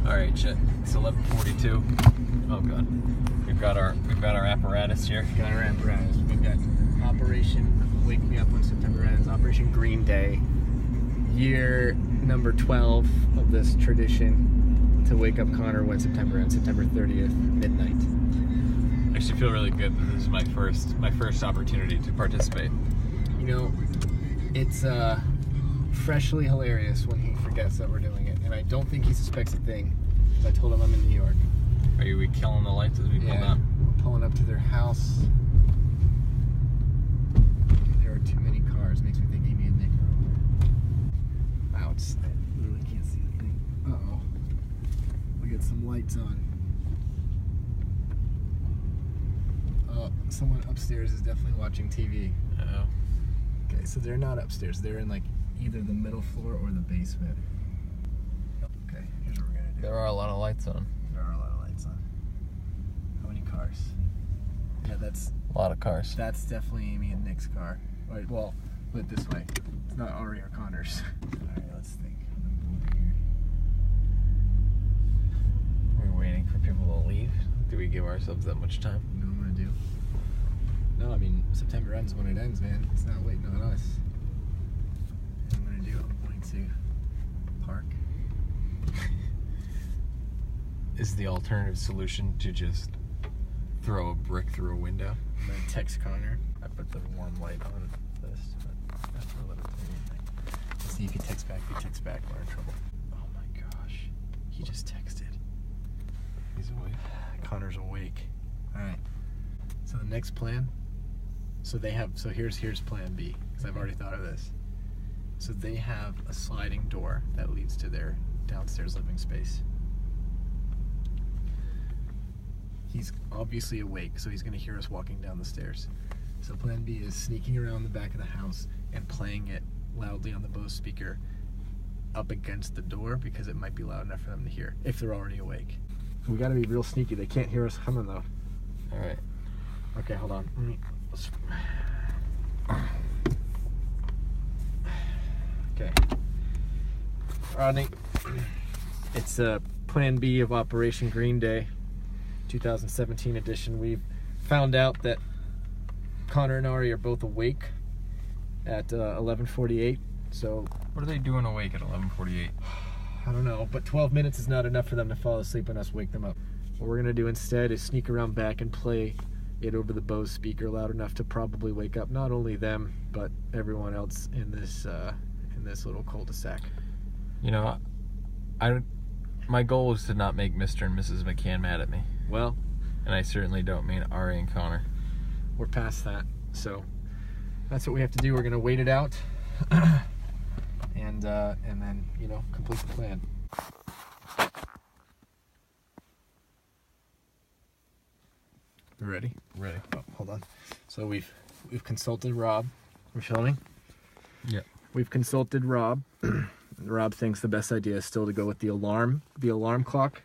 All right, Chet. It's 11:42. Oh god. We've got our apparatus here. We've got our apparatus. We've got Operation Wake Me Up When September Ends, Operation Green Day, year number 12 of this tradition to wake up Connor when September ends, September 30th, midnight. I actually feel really good that this is my first opportunity to participate. You know, it's freshly hilarious when he forgets that we're doing it, and I don't think he suspects a thing. I told him I'm in New York. Are we killing the lights as we pull down? We're pulling up to their house. There are too many cars. Makes me think Amy and Nick are over. Wow, I literally can't see a thing. Uh-oh. We got some lights on. Oh, someone upstairs is definitely watching TV. Uh-oh. Okay, so they're not upstairs. They're in like either the middle floor or the basement. Okay, here's what we're gonna do. There are a lot of lights on. There are a lot of lights on. How many cars? Yeah, that's A lot of cars. That's definitely Amy and Nick's car. Right, well, put it this way. It's not Ari or Connor's. Alright, let's think. We're waiting for people to leave. Do we give ourselves that much time? You know what I'm gonna do? No, I mean, September ends when it ends, man. It's not waiting on us. What I'm gonna do, I'm going to park. Is the alternative solution to just throw a brick through a window? I'm gonna text Connor. I put the warm light on this, but that's a little tiny. Let's see if he texts back. If he texts back, we're in trouble. Oh my gosh. He just texted. He's awake. Connor's awake. Alright. So the next plan. So here's plan B, because I've already thought of this. So they have a sliding door that leads to their downstairs living space. He's obviously awake, so he's going to hear us walking down the stairs. So plan B is sneaking around the back of the house and playing it loudly on the Bose speaker up against the door, because it might be loud enough for them to hear if they're already awake. We got to be real sneaky. They can't hear us coming though. All right. Okay, hold on. Okay. Rodney, it's Plan B of Operation Green Day, 2017 edition. We've found out that Connor and Ari are both awake at 11:48. So What are they doing awake at 11:48? I don't know, but 12 minutes is not enough for them to fall asleep and us wake them up. What we're gonna do instead is sneak around back and play it over the Bose speaker loud enough to probably wake up not only them but everyone else in this little cul-de-sac. You know, my goal was to not make Mr. and Mrs. McCann mad at me. Well, And I certainly don't mean Ari and Connor. we're past that, so that's what we have to do. We're gonna wait it out and then, you know, complete the plan. We ready? Ready. Oh, hold on. So we've consulted Rob. We're filming? Yeah. We've consulted Rob. Rob thinks the best idea is still to go with the alarm clock,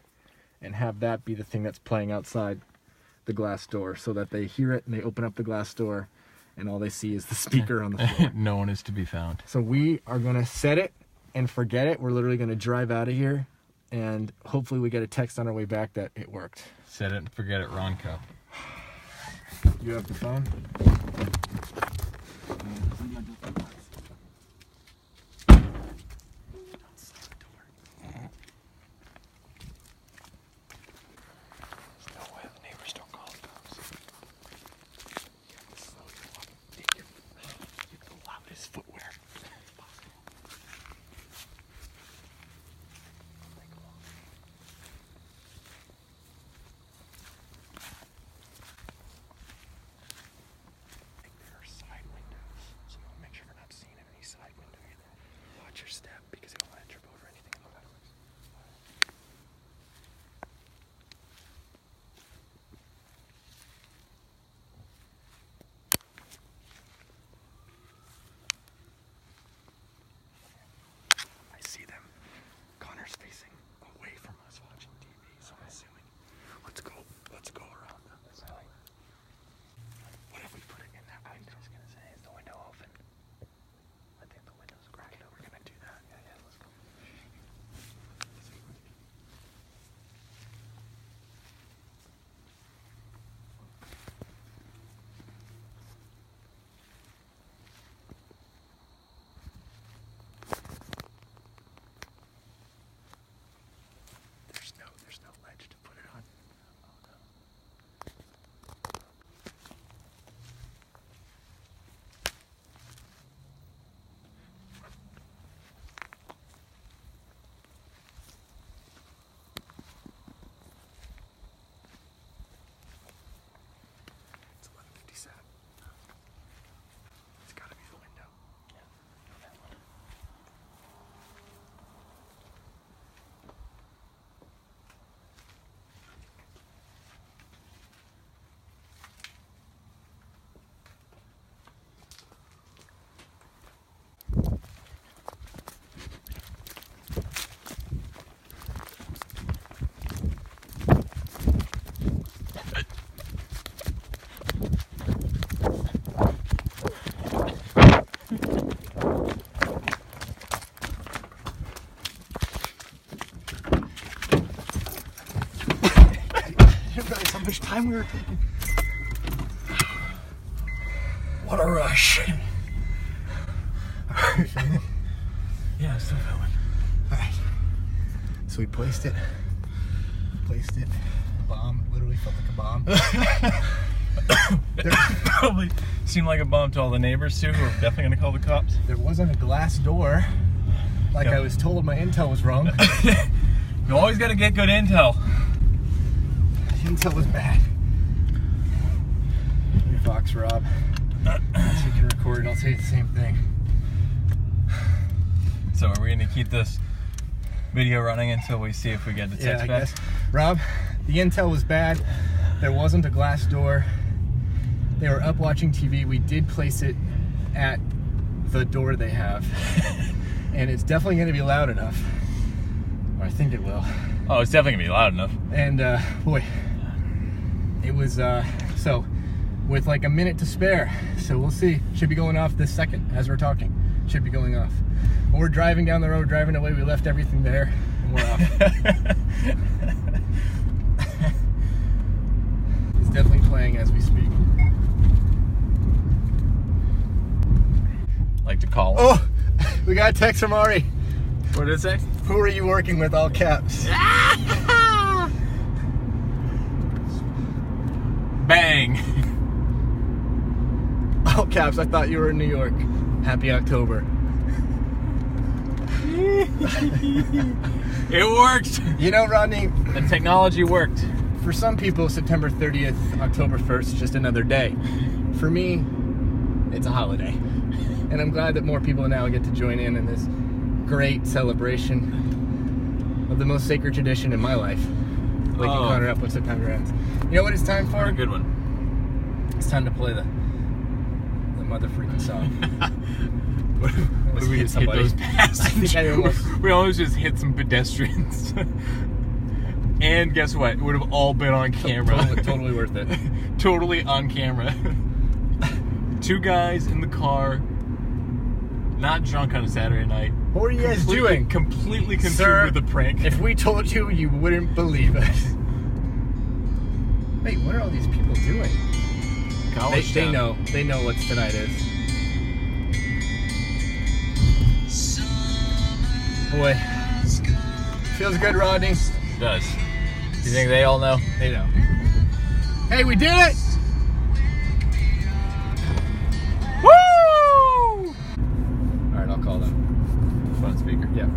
and have that be the thing that's playing outside the glass door, so that they hear it and they open up the glass door and all they see is the speaker on the floor. No one is to be found. So we are gonna set it and forget it. We're literally gonna drive out of here, and hopefully we get a text on our way back that it worked. Set it and forget it, Ronco. You have the phone? much time we were taking. What a rush. Yeah, I'm still filming. Alright. So we placed it. Bomb. Literally felt like a bomb. It probably seemed like a bomb to all the neighbors too, who are definitely gonna call the cops. There wasn't a glass door. Like I was told my intel was wrong. You always gotta get good intel. The intel was bad. Your Fox, Rob. Once you can record, I'll say the same thing. So are we gonna keep this video running until we see if we get the text I back? guess. Rob, the intel was bad. There wasn't a glass door. They were up watching TV. We did place it at the door they have. And it's definitely going to be loud enough. Or I think it will. Oh, it's definitely gonna be loud enough. And boy, it was, so with like a minute to spare. So we'll see. Should be going off this second as we're talking. Should be going off. We're driving down the road, driving away. We left everything there and we're off. It's definitely playing as we speak. Like to call him. Oh, we got a text from Ari. What did it say? Who are you working with? All caps. Bang! All caps. I thought you were in New York. Happy October. It worked! You know, Rodney, The technology worked. for some people, September 30th, October 1st is just another day. For me, it's a holiday. And I'm glad that more people now get to join in this great celebration of the most sacred tradition in my life. Waking Connor up when September ends. You know what it's time for? A good one. It's time to play the mother freaking song. What did we hit just hit somebody. those passengers? I almost- We almost just hit some pedestrians. And guess what? It would have all been on camera. Totally worth it. Totally on camera. Two guys in the car, not drunk on a Saturday night. What were you guys doing? Completely consumed Sir, with the prank. If we told you, you wouldn't believe us. Wait, what are all these people doing? College They town. know. They know what tonight is. Boy. Feels good, Rodney. It does. You think they all know? They know. Hey, we did it! Woo! Alright, I'll call them. Phone speaker. Yeah.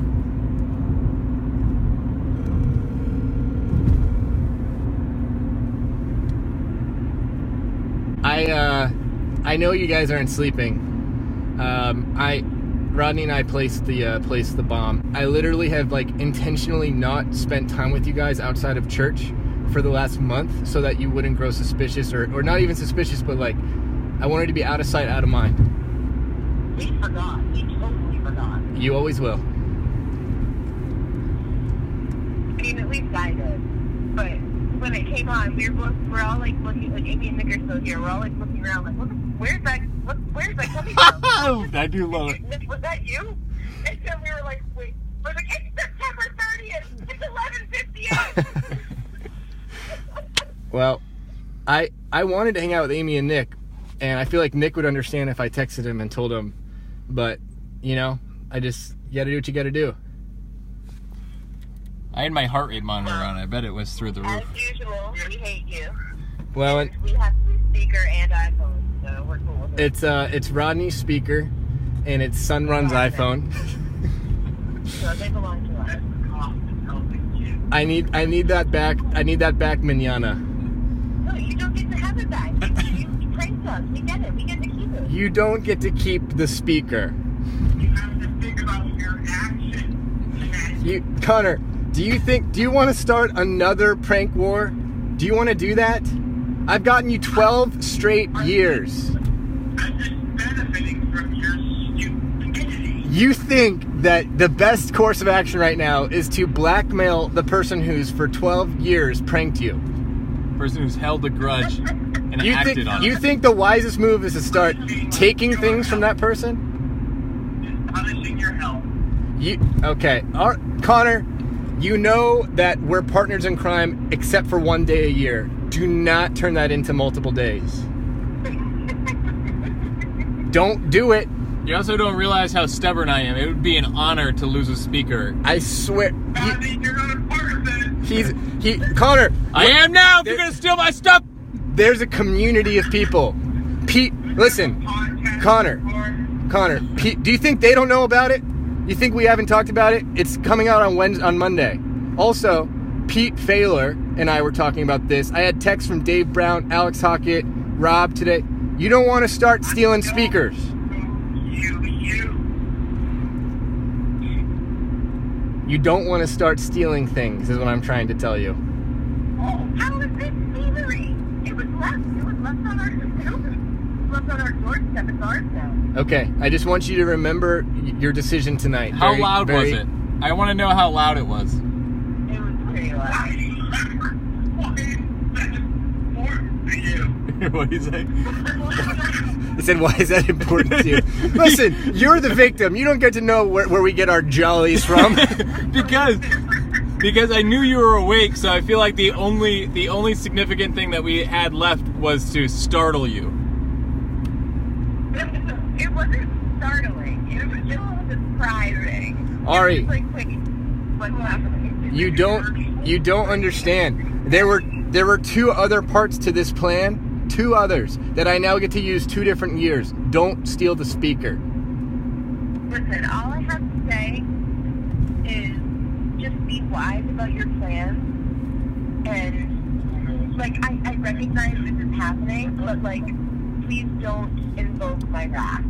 I know you guys aren't sleeping. Rodney and I placed the bomb. I literally have like intentionally not spent time with you guys outside of church for the last month so that you wouldn't grow suspicious or not even suspicious, but like I wanted to be out of sight, out of mind. We forgot. We totally forgot. You always will. I mean, at least I did. But when it came on, we're all like looking, like Amy and Nick are still here. We're all like looking around, like, where's that coming from? I do love it. Nick, was that you? And then we were like, wait. We're like, it's September 30th. It's 11:58. Well, I wanted to hang out with Amy and Nick, and I feel like Nick would understand if I texted him and told him, but you know, you gotta do what you gotta do. I had my heart rate monitor on. I bet it was through the roof. As usual, we hate you. Well, And we have the speaker and iPhone, so we're cool with it. it's Rodney's speaker, and it's Sunrun's iPhone. So they belong to us. I need that back. I need that back, manana. No, you don't get to have it back. You pranked us. We get it. We get to keep it. You don't get to keep the speaker. You have to think about your actions. Connor, do you want to start another prank war? Do you want to do that? I've gotten you 12 straight years. I'm just benefiting from your stupidity. You think that the best course of action right now is to blackmail the person who's for 12 years pranked you? Person who's held a grudge and acted on You it. think the wisest move is to start taking things from that person? Punishing your health. Okay. Connor, you know that we're partners in crime except for one day a year. Do not turn that into multiple days. Don't do it. You also don't realize how stubborn I am. It would be an honor to lose a speaker. I swear. You're not a person. Connor. I am now. If you're gonna steal my stuff. There's a community of people. Pete, listen, Connor, Pete, do you think they don't know about it? You think we haven't talked about it? It's coming out on Monday. Also, Pete Failer and I were talking about this. I had texts from Dave Brown, Alex Hockett, Rob today. You don't want to start stealing speakers. You don't want to start stealing things, is what I'm trying to tell you. Oh, how is this thievery? It was left on our doorstep. It's ours now. Okay, I just want you to remember your decision tonight. How loud was it? I want to know how loud it was. It was pretty loud. What do you say? He said, why is that important to you? Listen, you're the victim. You don't get to know where we get our jollies from. Because I knew you were awake, so I feel like the only significant thing that we had left was to startle you. It wasn't startling. It was just surprising. Ari, It was like, wait, what's happening? you don't understand. There were 2 other parts to this plan. 2 others that I now get to use 2 different years. Don't steal the speaker. Listen, all I have to say is just be wise about your plans. And, like, I recognize this is happening, but, like, please don't invoke my wrath.